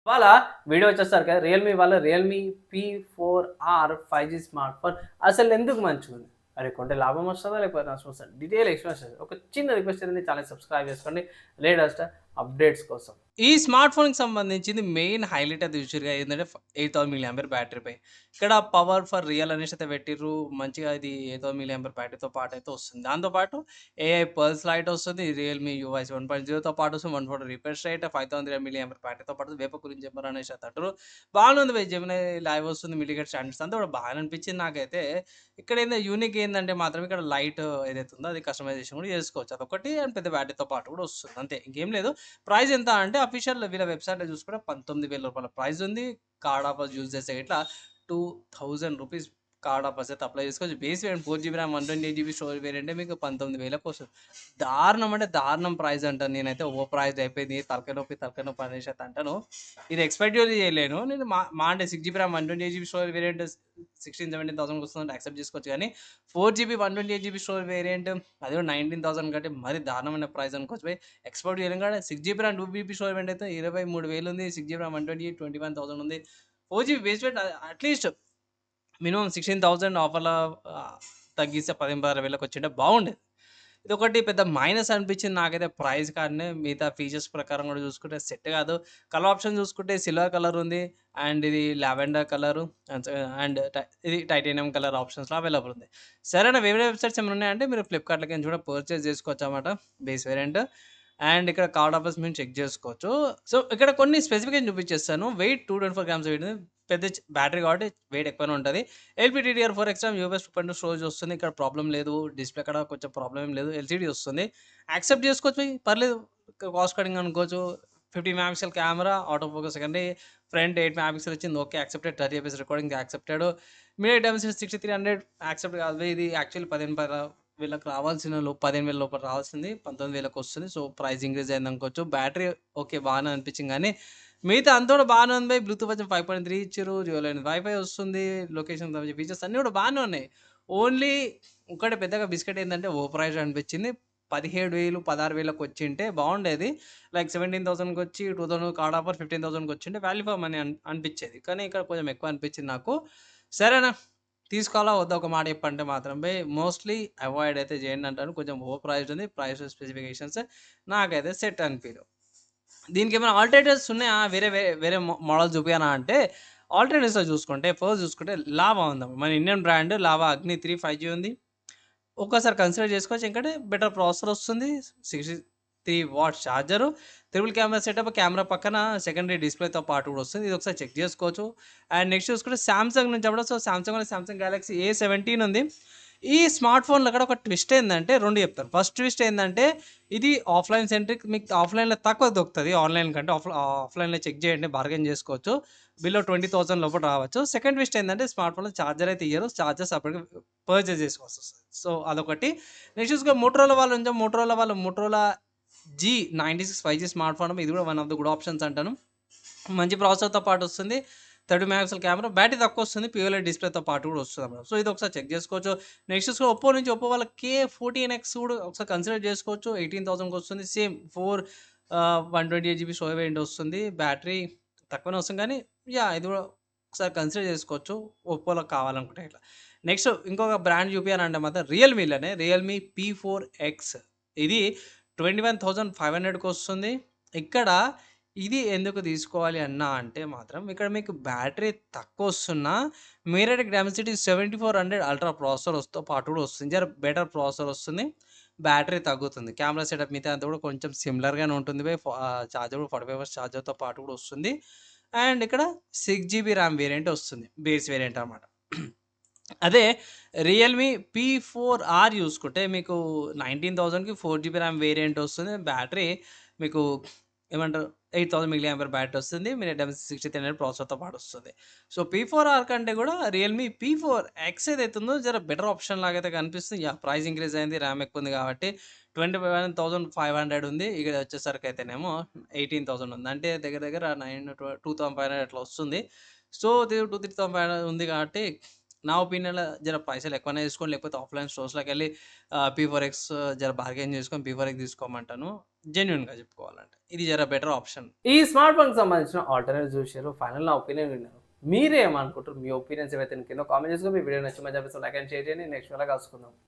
ఇవాళ వీడియో వచ్చేసరికి రియల్‌మీ వాళ్ళ Realme P4R 5G smart phone అసలెందుకు మంచిగుంది? మరి కొంటే లాభం వస్తదా? లేకపోతే నష్టం వస్తదా? డీటెయిల్ ఎక్స్‌ప్లనేషన్ ఒక చిన్న రిక్వెస్ట్ ఏంది ఛానెల్ సబ్స్క్రైబ్ చేసుకోండి. లేటెస్ట్ అప్డేట్స్ కోసం. ఈ స్మార్ట్ ఫోన్‌కి సంబంధించింది మెయిన్ హైలైట్ అది చూసిర్రుగా ఏందంటే 8000 మిల్లీ ఆంపియర్ బ్యాటరీపై. ఇక్కడ పవర్ ఫర్ రియల్ అనేసి అయితే పెట్టిర్రు. మంచిగా ఇది 8000 మిల్లీ ఆంపియర్ బ్యాటరీతో పాటయితే వస్తుంది. దాంతో పాటు ఏఐ పల్స్ లైట్ వస్తది. రియల్‌మీ యూఐస్ 1.0తో పాటు వస్తుంది. 140 రిఫ్రెష్ రేట్, 5300 మిల్లీ ఆంపియర్ బ్యాటరీతో పాటు వేప గురించి చెప్పారనేసి అయితే అంటారు. బాగానే ఉంది భయ్. జెమినీ లైవ్ వస్తుంది. మిటిగేట్ స్టాండర్డ్స్ అంతా కూడా బాగానే అనిపించింది నాకైతే. ఇక్కడేందో యూనిక్ ఏందంటే మాత్రం ఇక్కడ లైట్ ఏదైతే ఉందో అది కస్టమైజేషన్ కూడా చేసుకోవచ్చు. అదొకటి అండ్ పెద్ద బ్యాటరీతో పాటు కూడా వస్తుంది. అంతే ఇంకేం లేదు. ప్రైస్ ఎంత అంటే అఫీషియల్ వీళ్ళ వెబ్‌సైట్‌లో చూసుకుంటే రూ. 19,000 ప్రైస్ ఉంది. కార్డ్ ఆఫర్స్ యూజ్ చేస్తే ఇట్లా రూ. 2000 కార్డ్ ఆఫర్స్ అయితే అప్లై చేసుకోవచ్చు. Base variant 4 GB RAM 128 GB storage వేరియంటే మీకు 19,000కి వస్తది. దారుణం అంటే దారుణం ప్రైస్ అంటాను నేనైతే. ఓ ప్రైస్ అయిపోయింది. తలకాయ నొప్పి అనేసి అయితే అంటాను. ఇది ఎక్స్‌పెక్ట్ కూడా చేయలేను. నేను మా మా అంటే 6 GB RAM 128 GB storage variant 16,000-17,000కి వస్తుందంటే యాక్సెప్ట్ చేసుకోవచ్చు గానీ 4 జీబీ 128 జీబీ స్టోరేజ్ వేరియంట్ అది కూడా 19,000 కంటే మరీ దారుణమైన ప్రైస్ అనుకోవచ్చు బయ్. ఎక్స్‌పోర్ట్ చేయలేం కూడా 6 GB RAM 2 GB storage variant అయితే 23,000 ఉంది. 6 జీబీ ర్యామ్ 128 21,000 ఉంది. 4 GB base variant at least minimum 16,000 ఆఫర్‌లో తగ్గిస్తే 15,000-16,000కి వచ్చింటే బాగుండేది. ఇదొకటి పెద్ద మైనస్ అనిపించింది నాకైతే ప్రైస్ కాడనే. మిగతా ఫీచర్స్ ప్రకారం కూడా చూసుకుంటే సెట్ కాదు. కలర్ ఆప్షన్ చూసుకుంటే సిల్వర్ కలర్ ఉంది. అండ్ ఇది లావెండర్ కలరు అండ్ ఇది టైటానియం కలర్ ఆప్షన్స్‌లో అవైలబుల్ ఉంది. సరేనా వేరే వెబ్‌సైట్స్ ఏమైనా ఉన్నాయంటే మీరు ఫ్లిప్‌కార్ట్‌లోకెళ్ళి కూడా పర్చేజ్ చేసుకోవచ్చనమాట బేస్ వేరియంట్. అండ్ ఇక్కడ కార్డ్ ఆఫర్స్ మేము చెక్ చేసుకోవచ్చు. సో, ఇక్కడ కొన్ని స్పెసిఫికేషన్ చూపించేస్తాను. వెయిట్ 224 గ్రామ్స్ వెయిట్ ఉంది. పెద్ద బ్యాటరీ కాబట్టి వెయిట్ ఎక్కువనే ఉంటది. LPDDR4 ఎక్స్ట్రా యూఎస్ 2.2 స్టోరేజ్ వస్తుంది. ఇక్కడ ప్రాబ్లమ్ లేదు. డిస్‌ప్లే కాడ కొంచెం ప్రాబ్లమ్ ఏం లేదు. ఎల్‌సీడీ వస్తుంది. యాక్సెప్ట్ చేసుకోవచ్చు పర్లేదు. కాస్ట్ కటింగ్ అనుకోవచ్చు. 50 megapixel camera, auto focus secondary, front 8 megapixel వచ్చింది. Okay. Accepted. 30 FS recording accepted. Media Dimensity 6300 accept కాదు. ఇది యాక్చువల్లీ 15 వీళ్ళకి రావాల్సిన 15,000 లోపల రావాల్సింది 19,000కి వస్తుంది. సో, ప్రైస్ ఇంక్రీజ్ అయిందనుకోవచ్చు. Battery okay. బానే అనిపించింది గానీ మిగతా అంతా కూడా బానే ఉంది. బ్లూటూత్ వర్షన్ 5.3 ఇచ్చిర్రు. డ్యూయల్ లైన్ వైఫై వస్తుంది. లొకేషన్ సంబంధించిన ఫీచర్స్ అన్నీ కూడా బానే ఉన్నాయి. ఓన్లీ ఒకటి పెద్దగా బిస్కెట్ ఏందంటే ఓవర్ ప్రైస్డ్ అనిపించింది. 17,000, 16,000కి వచ్చింటే బాగుండేది. లైక్ 17,000కి వచ్చి 2,000 కార్డ్ ఆఫర్ 15,000కి వచ్చింటే వాల్యూ ఫర్ మనీ అనిపించేది. కానీ ఇక్కడ కొంచెం ఎక్కువ అనిపించింది నాకు. సరేనా తీసుకోవాలా వద్దా ఒక మాట చెప్పంటే మాత్రం మోస్ట్‌లీ అవాయిడ్ అయితే చేయండి అంటాను. కొంచెం ఓవర్ ప్రైస్డ్ ఉంది. ప్రైస్ స్పెసిఫికేషన్స్ నాకైతే సెట్ అనిపియలేవు. దీనికేమైనా ఆల్టర్‌నేటివ్స్ ఉన్నాయా? వేరే మోడల్ చూపియనా అంటే, ఆల్టర్‌నేటివ్స్‌లో చూసుకుంటే ఫస్ట్ చూసుకుంటే లావా ఉందమ్మ. మన ఇండియన్ బ్రాండ్ లావా అగ్ని 3 5G ఉంది. ఒక్కసారి కన్సిడర్ చేసుకోవచ్చు. ఎందుకంటే బెటర్ ప్రాసెసర్ వస్తుంది. 63 watts charger, triple camera setup, camera పక్కన సెకండరీ డిస్‌ప్లేతో పాటు కూడా వస్తుంది. ఇది ఒకసారి చెక్ చేసుకోవచ్చు. అండ్ నెక్స్ట్ చూసుకుంటే సామ్‌సంగ్ నుంచి అప్పుడు సామ్‌సంగ్‌లో సామ్‌సంగ్ గెలాక్సీ A17 ఉంది. ఈ స్మార్ట్ ఫోన్‌లో కూడా ఒక ట్విస్ట్ ఏందంటే 2 చెప్తాను. ఫస్ట్ ట్విస్ట్ ఏందంటే ఇది ఆఫ్‌లైన్ సెంట్రిక్. మీకు ఆఫ్‌లైన్‌లో తక్కువ దొరుకుతది. ఆన్‌లైన్ కంటే ఆఫ్‌లైన్‌లో చెక్ చేయండి. బార్గెయిన్ చేసుకోవచ్చు. బిలో 20,000 లోపల రావచ్చు. సెకండ్ ట్విస్ట్ ఏందంటే స్మార్ట్ ఫోన్‌లో చార్జర్ అయితే ఇయ్యరు. చార్జర్ సెపరేట్‌గా పర్చేజ్ చేసుకోవాల్సొస్తది. సో, అదొకటి. నెక్స్ట్ చూసుకుంటే మోటరోలా వాళ్ళు ఉంటే Motorola G96 5G smart phone. ఇది కూడా one of the good options అంటాను. మంచి ప్రాసెసర్‌తో పాటు వస్తుంది. 30 మెగాపిక్సెల్ కెమెరా, బ్యాటరీ తక్కువొస్తుంది. ప్యూర్‌లైట్ డిస్‌ప్లేతో పాటు కూడా వస్తదన్నమాట. సో, ఇది ఒకసారి చెక్ చేసుకోవచ్చు. నెక్స్ట్ చూసుకుంటే ఒప్పో వాళ్ళ K14X కూడా ఒకసారి కన్సిడర్ చేసుకోవచ్చు. 18,000కి వస్తుంది. సేమ్ 128 జీబీ స్టోరేజ్ వేరియంట్ వస్తుంది. బ్యాటరీ తక్కువనే వస్తుంది కానీ ఇది కూడా ఒకసారి కన్సిడర్ చేసుకోవచ్చు. ఒప్పోలో కావాలనుకుంటే ఇట్లా. నెక్స్ట్ ఇంకొక బ్రాండ్ చూపియాలంటే మాత్రం రియల్‌మీ P4X. ఇది 21,500కి వస్తుంది. ఇక్కడ ఇది ఎందుకు తీసుకోవాలి అన్నా అంటే మాత్రం ఇక్కడ మీకు బ్యాటరీ తక్కువొస్తున్నా మీరేటెక్ డైమెన్సిటీ 7400 అల్ట్రా ప్రాసెసర్‌తో పాటు కూడా వస్తుంది. జర బెటర్ ప్రాసెసర్ వస్తుంది. బ్యాటరీ తగ్గుతుంది. కెమెరా సెటప్ మిగతా అంతా కూడా కొంచెం సిమిలర్‌గానే ఉంటుంది. చార్జర్ కూడా 45 అవర్స్ చార్జర్‌తో పాటు కూడా వస్తుంది. అండ్ ఇక్కడ 6 జీబీ ర్యామ్ వేరియంట్ వస్తుంది. బేస్ వేరియంట్ అనమాట. అదే రియల్‌మీ P4R చూసుకుంటే మీకు 19,000కి 4 జీబీ ర్యామ్ వేరియంట్ వస్తుంది. బ్యాటరీ మీకు ఏమంటారు 8,000 మిల్లీ ఆంపియర్ బ్యాటరీ వస్తుంది. మీరు డైమెన్సిటీ 6300 ప్రాసెసర్‌తో పాటు వస్తుంది. సో, P4R కంటే కూడా రియల్‌మీ P4X ఏదైతే ఉందో జర బెటర్ ఆప్షన్ లాగైతే కనిపిస్తుంది. ప్రైస్ ఇంక్రీజ్ అయింది. ర్యామ్ ఎక్కువ ఉంది కాబట్టి 27,500 ఉంది. ఇక్కడ వచ్చేసరికైతేనేమో 18,000 ఉంది. అంటే దగ్గర దగ్గర 2,500 అట్లా వస్తుంది. సో, 2, 3,500 ఉంది కాబట్టి నా ఒపీనియన్‌లో జర పైసలు ఎక్కువనే తీసుకోండి. లేకపోతే ఆఫ్‌లైన్ స్టోర్స్‌లోకెళ్ళి పీ4ఎక్స్ జర బార్గెయిన్ చేసుకొని పీ4ఎక్స్ తీసుకోమంటాను. జెన్యూన్‌గా చెప్పుకోవాలంటే. ఇది జర బెటర్ ఆప్షన్. ఈ స్మార్ట్ ఫోన్‌కి సంబంధించిన ఆల్టర్‌నేటివ్స్ చూసారు. ఫైనల్ నా ఒపీనియన్ విన్నారు. మీరేమనుకుంటారు? మీ ఒపీనియన్స్ ఏవైతే కింద కామెంట్ చేసుకొని మీ వీడియో నచ్చి మంచి అనిపిస్తే లైక్ అండ్ షేర్ చేయండి. నెక్స్ట్ వీడియోలో కలుసుకుందాం.